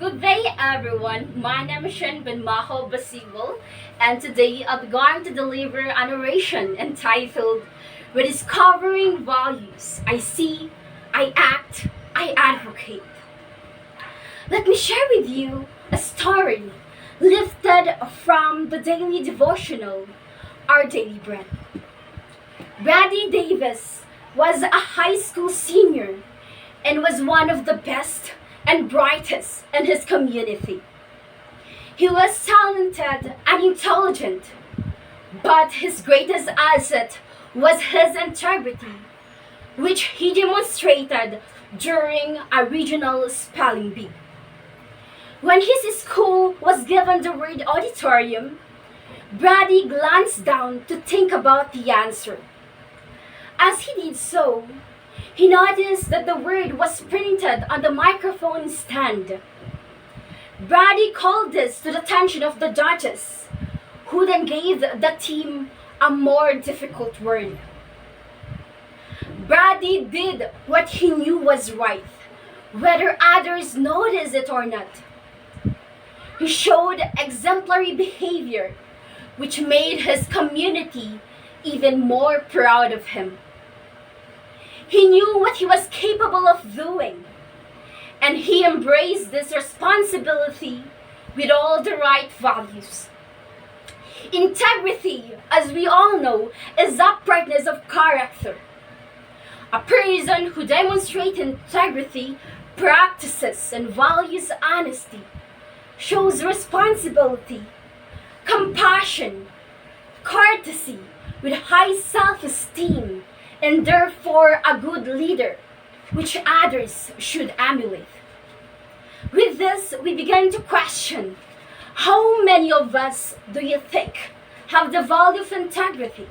Good day, everyone. My name is Shen Benmaho Basiwal, and today I'll be going to deliver an oration entitled Rediscovering Values. I see, I act, I advocate. Let me share with you a story lifted from the daily devotional, Our Daily Bread. Brady Davis was a high school senior and was one of the best and brightest in his community. He was talented and intelligent, but his greatest asset was his integrity, which he demonstrated during a regional spelling bee. When his school was given the word auditorium, Brady glanced down to think about the answer. As he did so, he noticed that the word was printed on the microphone stand. Brady called this to the attention of the judges, who then gave the team a more difficult word. Brady did what he knew was right, whether others noticed it or not. He showed exemplary behavior, which made his community even more proud of him. He knew what he was capable of doing, and he embraced this responsibility with all the right values. Integrity, as we all know, is uprightness of character. A person who demonstrates integrity, practices, and values honesty, shows responsibility, compassion, courtesy, with high self-esteem, and therefore a good leader, which others should emulate. With this, we begin to question, how many of us do you think have the value of integrity?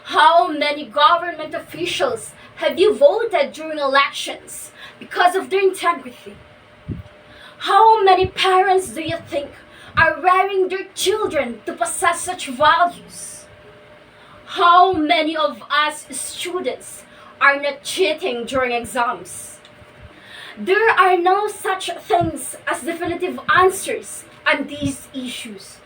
How many government officials have you voted during elections because of their integrity? How many parents do you think are rearing their children to possess such values? How many of us students are not cheating during exams? There are no such things as definitive answers on these issues.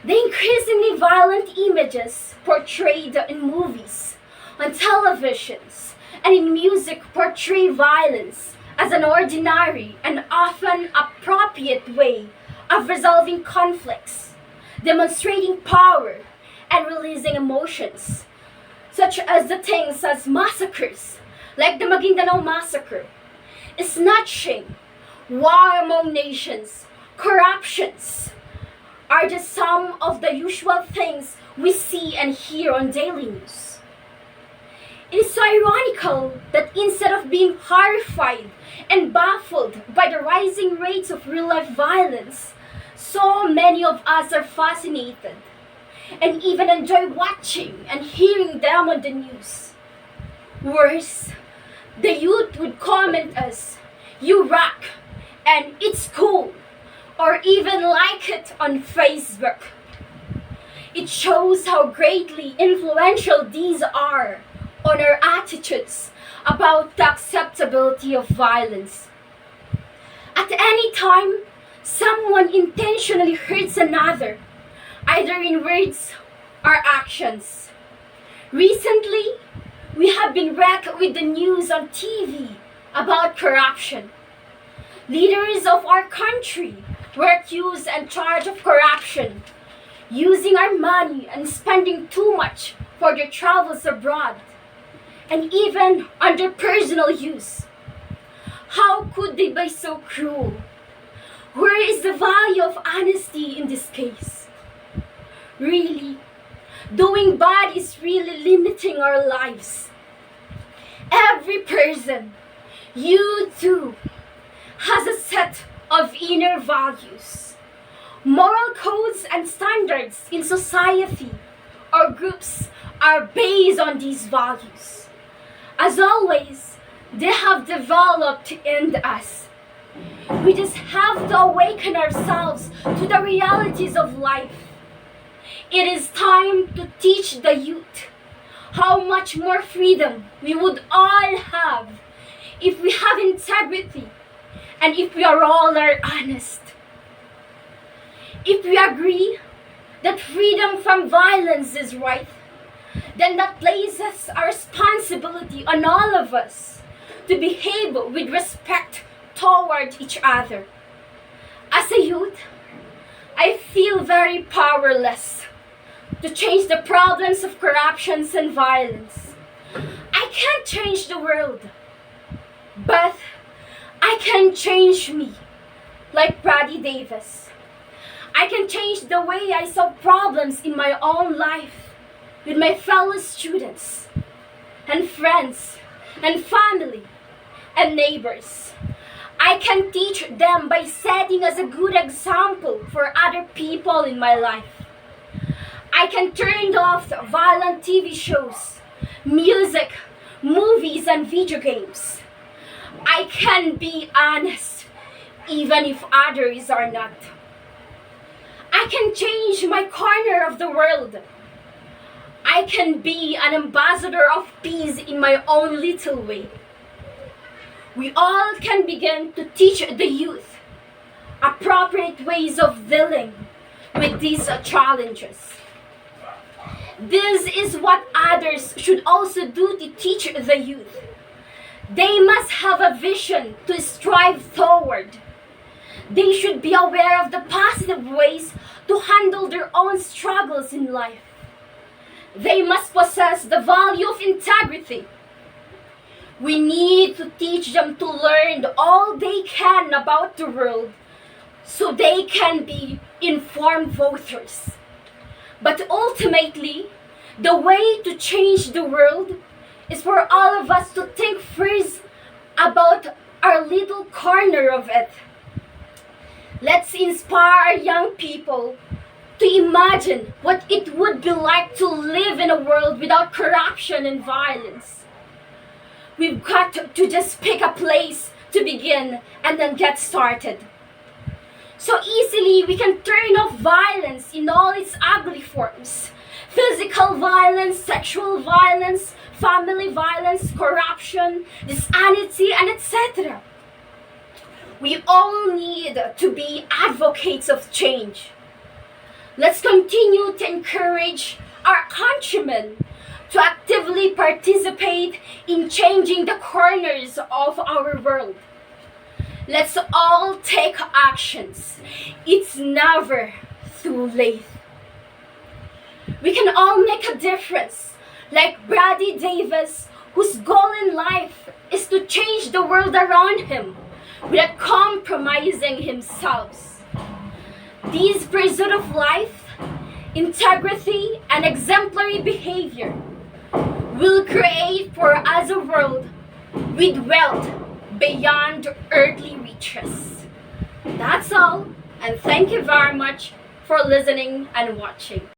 The increasingly violent images portrayed in movies, on televisions, and in music portray violence as an ordinary and often appropriate way of resolving conflicts, demonstrating power, and releasing emotions, such as the things as massacres, like the Maguindanao Massacre, snatching, war among nations, corruptions, are just some of the usual things we see and hear on daily news. It is so ironical that instead of being horrified and baffled by the rising rates of real-life violence, so many of us are fascinated and even enjoy watching and hearing them on the news. Worse, the youth would comment us, "You rock," and "It's cool," or even like it on Facebook. It shows how greatly influential these are on our attitudes about the acceptability of violence. At any time, someone intentionally hurts another, either in words or actions. Recently, we have been wrecked with the news on TV about corruption. Leaders of our country were accused and charged of corruption, using our money and spending too much for their travels abroad, and even on their personal use. How could they be so cruel? Where is the value of honesty in this case? Really, doing bad is really limiting our lives. Every person, you too, has a set of inner values. Moral codes and standards in society or groups are based on these values. As always, they have developed in us. We just have to awaken ourselves to the realities of life. It is time to teach the youth how much more freedom we would all have if we have integrity and if we are all are honest, if we agree that freedom from violence is right, then that places a responsibility on all of us to behave with respect toward each other. As a youth, I feel very powerless to change the problems of corruption and violence. I can't change the world, but I can change me, like Brady Davis. I can change the way I solve problems in my own life with my fellow students and friends and family and neighbors. I can teach them by setting as a good example for other people in my life. I can turn off violent TV shows, music, movies, and video games. I can be honest, even if others are not. I can change my corner of the world. I can be an ambassador of peace in my own little way. We all can begin to teach the youth appropriate ways of dealing with these challenges. This is what others should also do to teach the youth. They must have a vision to strive toward. They should be aware of the positive ways to handle their own struggles in life. They must possess the value of integrity. We need to teach them to learn all they can about the world so they can be informed voters. But ultimately, the way to change the world is for all of us to think first about our little corner of it. Let's inspire young people to imagine what it would be like to live in a world without corruption and violence. We've got to just pick a place to begin and then get started. So easily we can turn off violence in all its ugly forms. Physical violence, sexual violence, family violence, corruption, dishonesty, and etc. We all need to be advocates of change. Let's continue to encourage our countrymen to actively participate in changing the corners of our world. Let's all take actions. It's never too late. We can all make a difference, like Brady Davis, whose goal in life is to change the world around him without compromising himself. This pursuit of life, integrity, and exemplary behavior will create for us a world with wealth beyond earthly riches. That's all, and thank you very much for listening and watching.